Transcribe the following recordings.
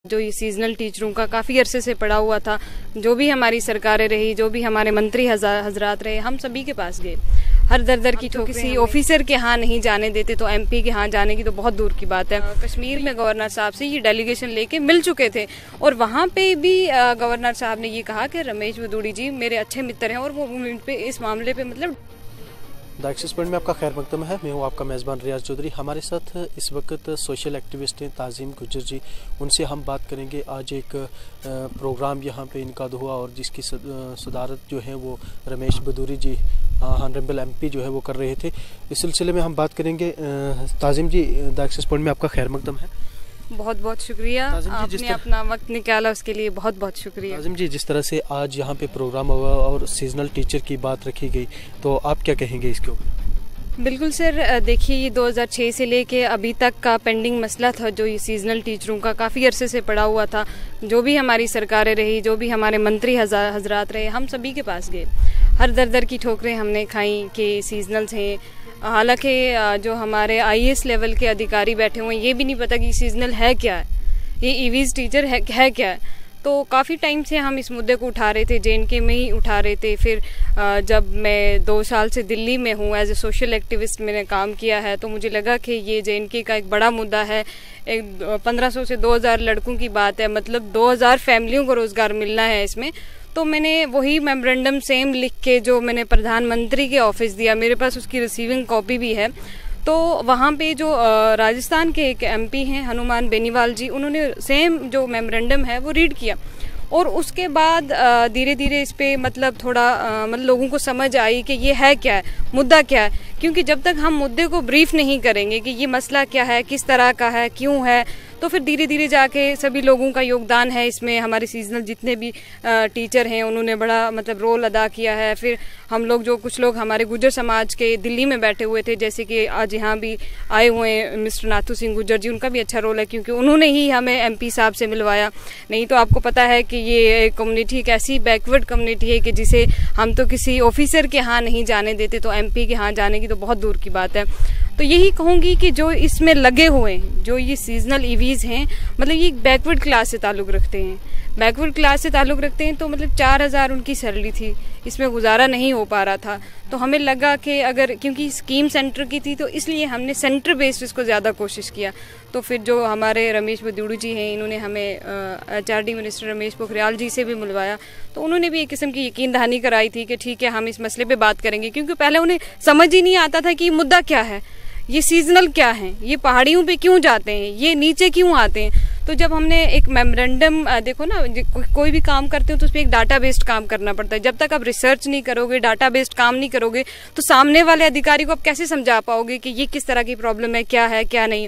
जो ये सीजनल टीचरों का काफ़ी अरसे से पड़ा हुआ था, जो भी हमारी सरकारें रही, जो भी हमारे मंत्री हजरात रहे, हम सभी के पास गए। हर दर की तो किसी ऑफिसर के यहाँ नहीं जाने देते, तो एमपी के यहाँ जाने की तो बहुत दूर की बात है। कश्मीर में गवर्नर साहब से ये डेलीगेशन लेके मिल चुके थे और वहाँ पे भी गवर्नर साहब ने ये कहा कि रमेश बदूड़ी जी मेरे अच्छे मित्र हैं और वो पे इस मामले पे मतलब द एक्सिस पॉइंट में आपका खैर मकदम है। मैं हूँ आपका मेज़बान रियाज चौधरी। हमारे साथ इस वक्त सोशल एक्टिविस्ट हैं ताज़ीम गुज्जर जी। उनसे हम बात करेंगे। आज एक प्रोग्राम यहाँ पे इनका हुआ और जिसकी सदारत जो है वो रमेश बदूड़ी जी ऑनरेबल एमपी जो है वो कर रहे थे। इस सिलसिले में हम बात करेंगे। ताज़ीम जी, द एक्सिस पॉइंट में आपका खैर मकदम है। बहुत बहुत शुक्रिया, आपने अपना वक्त निकाला, उसके लिए बहुत बहुत शुक्रिया। ताज़ीम जी, जिस तरह से आज यहाँ पे प्रोग्राम हुआ और सीजनल टीचर की बात रखी गई, तो आप क्या कहेंगे इसके ऊपर? बिल्कुल सर, देखिए ये 2006 से लेके अभी तक का पेंडिंग मसला था, जो ये सीजनल टीचरों का काफ़ी अरसे से पड़ा हुआ था। जो भी हमारी सरकारें रही, जो भी हमारे मंत्री हजरात रहे, हम सभी के पास गए। हर दर की ठोकरें हमने खाई कि सीजनल्स हैं। हालांकि जो हमारे आईएएस लेवल के अधिकारी बैठे हुए हैं, ये भी नहीं पता कि सीजनल है क्या है, ये ईवीज टीचर है क्या है। तो काफ़ी टाइम से हम इस मुद्दे को उठा रहे थे, जेएनके में ही उठा रहे थे। फिर जब मैं 2 साल से दिल्ली में हूँ, एज ए सोशल एक्टिविस्ट मैंने काम किया है, तो मुझे लगा कि ये जेएनके का एक बड़ा मुद्दा है। 1500 से 2000 लड़कों की बात है, मतलब 2000 फैमिलियों को रोज़गार मिलना है इसमें। तो मैंने वही मेमोरेंडम सेम लिख के जो मैंने प्रधानमंत्री के ऑफिस दिया, मेरे पास उसकी रिसीविंग कॉपी भी है। तो वहाँ पे जो राजस्थान के एक एमपी हैं हनुमान बेनीवाल जी, उन्होंने सेम जो मेमोरेंडम है वो रीड किया और उसके बाद धीरे धीरे इस पे मतलब थोड़ा मतलब लोगों को समझ आई कि ये है क्या है, मुद्दा क्या है। क्योंकि जब तक हम मुद्दे को ब्रीफ नहीं करेंगे कि ये मसला क्या है, किस तरह का है, क्यों है, तो फिर धीरे धीरे जाके सभी लोगों का योगदान है इसमें। हमारे सीजनल जितने भी टीचर हैं उन्होंने बड़ा मतलब रोल अदा किया है। फिर हम लोग जो कुछ लोग हमारे गुज्जर समाज के दिल्ली में बैठे हुए थे, जैसे कि आज यहाँ भी आए हुए हैं मिस्टर नाथू सिंह गुज्जर जी, उनका भी अच्छा रोल है क्योंकि उन्होंने ही हमें एमपी साहब से मिलवाया। नहीं तो आपको पता है कि ये कम्युनिटी एक ऐसी बैकवर्ड कम्युनिटी है कि जिसे हम तो किसी ऑफिसर के यहाँ नहीं जाने देते, तो एमपी के यहाँ जाने की तो बहुत दूर की बात है। तो यही कहूँगी कि जो इसमें लगे हुए हैं, जो ये सीजनल ईवीज हैं, मतलब ये बैकवर्ड क्लास से ताल्लुक़ रखते हैं। बैकवर्ड क्लास से ताल्लुक़ रखते हैं तो मतलब 4000 उनकी सैलरी थी, इसमें गुजारा नहीं हो पा रहा था। तो हमें लगा कि अगर, क्योंकि स्कीम सेंटर की थी, तो इसलिए हमने सेंटर बेस्ड इसको ज़्यादा कोशिश किया। तो फिर जो हमारे रमेश बदूड़ी जी हैं, इन्होंने हमें HRD मिनिस्टर रमेश पोखरियाल जी से भी मिलवाया। तो उन्होंने भी एक किस्म की यकीन दहानी कराई थी कि ठीक है, हम इस मसले पे बात करेंगे। क्योंकि पहले उन्हें समझ ही नहीं आता था कि ये मुद्दा क्या है, ये सीजनल क्या है, ये पहाड़ियों पे क्यों जाते हैं, ये नीचे क्यों आते हैं। तो जब हमने एक मेमोरेंडम, देखो ना, कोई भी काम करते हो तो उस पर एक डाटा बेस्ड काम करना पड़ता है। जब तक आप रिसर्च नहीं करोगे, डाटा बेस्ड काम नहीं करोगे, तो सामने वाले अधिकारी को आप कैसे समझा पाओगे कि ये किस तरह की प्रॉब्लम है, क्या है क्या नहीं।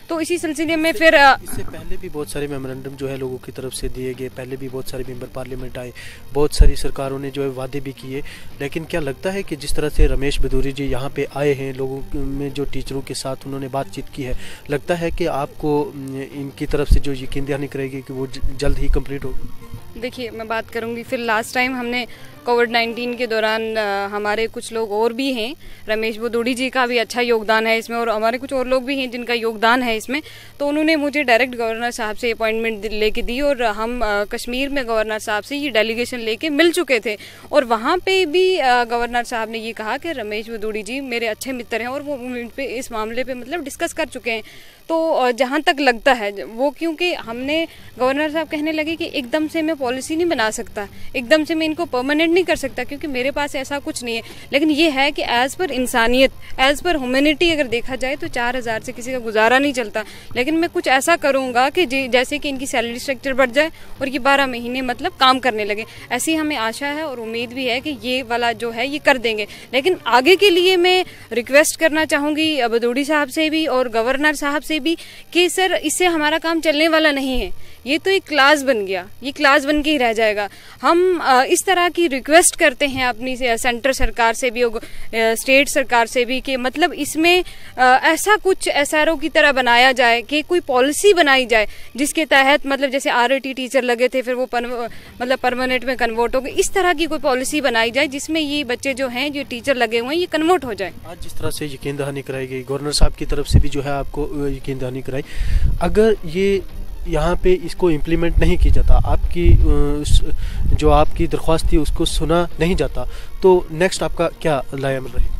तो इसी सिलसिले में फिर इससे पहले भी बहुत सारे मेमोरेंडम जो है लोगों की तरफ से दिए गए, पहले भी बहुत सारे मेंबर पार्लियामेंट आए, बहुत सारी सरकारों ने जो है वादे भी किए। लेकिन क्या लगता है कि जिस तरह से रमेश बदूड़ी जी यहाँ पे आए हैं, लोगों में जो टीचरों के साथ उन्होंने बातचीत की है, लगता है कि आपको इनकी तरफ से जो यकीन दहानी करेगी कि वो जल्द ही कम्प्लीट होगी? देखिए, मैं बात करूंगी, फिर लास्ट टाइम हमने कोविड-19 के दौरान हमारे कुछ लोग और भी हैं, रमेश बदूड़ी जी का भी अच्छा योगदान है इसमें और हमारे कुछ और लोग भी हैं जिनका योगदान है इसमें। तो उन्होंने मुझे डायरेक्ट गवर्नर साहब से अपॉइंटमेंट लेके दी और हम कश्मीर में गवर्नर साहब से ये डेलीगेशन लेके मिल चुके थे और वहाँ पे भी गवर्नर साहब ने ये कहा कि रमेश बदूड़ी जी मेरे अच्छे मित्र हैं और वो पे इस मामले पर मतलब डिस्कस कर चुके हैं। तो जहाँ तक लगता है वो, क्योंकि हमने गवर्नर साहब कहने लगे कि एकदम से मैं पॉलिसी नहीं बना सकता, एकदम से मैं इनको परमानेंट नहीं कर सकता, क्योंकि मेरे पास ऐसा कुछ नहीं है। लेकिन ये है कि एज पर इंसानियत, एज पर ह्यूमैनिटी अगर देखा जाए तो 4000 से किसी का गुजारा नहीं चलता। लेकिन मैं कुछ ऐसा करूँगा कि जैसे कि इनकी सैलरी स्ट्रक्चर बढ़ जाए और ये 12 महीने मतलब काम करने लगे। ऐसी हमें आशा है और उम्मीद भी है कि ये वाला जो है ये कर देंगे। लेकिन आगे के लिए मैं रिक्वेस्ट करना चाहूँगी बदूड़ी साहब से भी और गवर्नर साहब से भी कि सर, इससे हमारा काम चलने वाला नहीं है। ये तो एक क्लास बन गया, ये क्लास बन के ही रह जाएगा। हम इस तरह की रिक्वेस्ट करते हैं अपनी सेंटर सरकार से भी और स्टेट सरकार से भी कि मतलब इसमें ऐसा कुछ SRO की तरह बनाया जाए कि कोई पॉलिसी बनाई जाए जिसके तहत मतलब जैसे RAT टीचर लगे थे, फिर वो मतलब परमानेंट में कन्वर्ट हो गए, इस तरह की कोई पॉलिसी बनाई जाए जिसमें ये बच्चे जो हैं, जो टीचर लगे हुए हैं, ये कन्वर्ट हो जाए। आज जिस तरह से यकीन दहानी कराई गई, गवर्नर साहब की तरफ से भी जो है आपको यकीन दहानी कराई, अगर ये यहाँ पे इसको इम्प्लीमेंट नहीं किया जाता, आपकी जो आपकी दरख्वास्त थी उसको सुना नहीं जाता, तो नेक्स्ट आपका क्या लायामल रहेगा?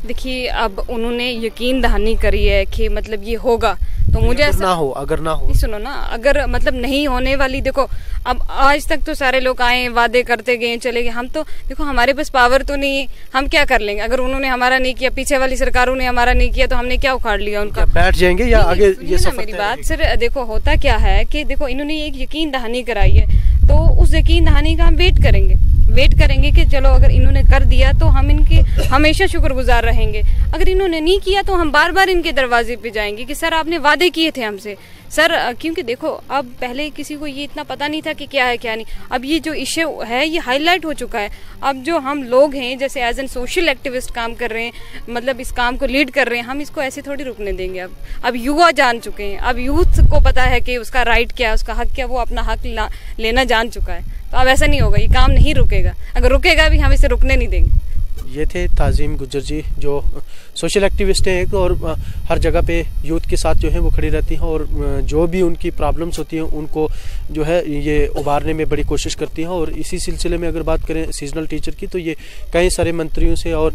देखिए, अब उन्होंने यकीन दहानी करी है कि मतलब ये होगा, तो मुझे अगर ना हो सुनो ना, अगर मतलब नहीं होने वाली, देखो अब आज तक तो सारे लोग आए वादे करते गए चले गए, हम तो देखो हमारे पास पावर तो नहीं है, हम क्या कर लेंगे? अगर उन्होंने हमारा नहीं किया, पीछे वाली सरकारों ने हमारा नहीं किया, तो हमने क्या उखाड़ लिया उनका? बैठ जाएंगे या आगे ये सफर? मेरी बात सर, देखो होता क्या है कि देखो इन्होंने एक यकीन दहानी कराई है, तो उस यकीन दहानी का हम वेट करेंगे कि चलो अगर इन्होंने कर दिया तो हम इनके हमेशा शुक्रगुजार रहेंगे, अगर इन्होंने नहीं किया तो हम बार बार इनके दरवाजे पे जाएंगे कि सर आपने वादे किए थे हमसे सर। क्योंकि देखो अब पहले किसी को ये इतना पता नहीं था कि क्या है क्या नहीं, अब ये जो इश्यू है ये हाईलाइट हो चुका है। अब जो हम लोग हैं जैसे एज एन सोशल एक्टिविस्ट काम कर रहे हैं, मतलब इस काम को लीड कर रहे हैं, हम इसको ऐसे थोड़ी रुकने देंगे। अब युवा जान चुके हैं, अब यूथ को पता है कि उसका राइट क्या है, उसका हक क्या, वो अपना हक लेना जान चुका है, तो अब ऐसा नहीं होगा, ये काम नहीं रुकेगा, अगर रुकेगा भी हम इसे रुकने नहीं देंगे। ये थे ताज़ीम गुज्जर जी, जो सोशल एक्टिविस्ट हैं एक, और हर जगह पे यूथ के साथ जो है वो खड़ी रहती हैं, और जो भी उनकी प्रॉब्लम्स होती हैं उनको जो है ये उबारने में बड़ी कोशिश करती हैं। और इसी सिलसिले में अगर बात करें सीजनल टीचर की, तो ये कई सारे मंत्रियों से और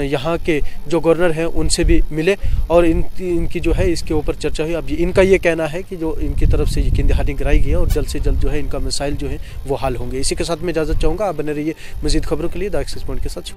यहाँ के जो गवर्नर हैं उनसे भी मिले, और इनकी जो है इसके ऊपर चर्चा हुई। अब इनका ये कहना है कि जो इनकी तरफ से यकीन दहानी कराई गई है और जल्द से जल्द जो है इनका मसाइल जो है वो हल होंगे। इसी के साथ मैं इजाज़त चाहूँगा, आप बने रहिए मज़ीद खबरों के लिए द एक्सेस पॉइंट के साथ।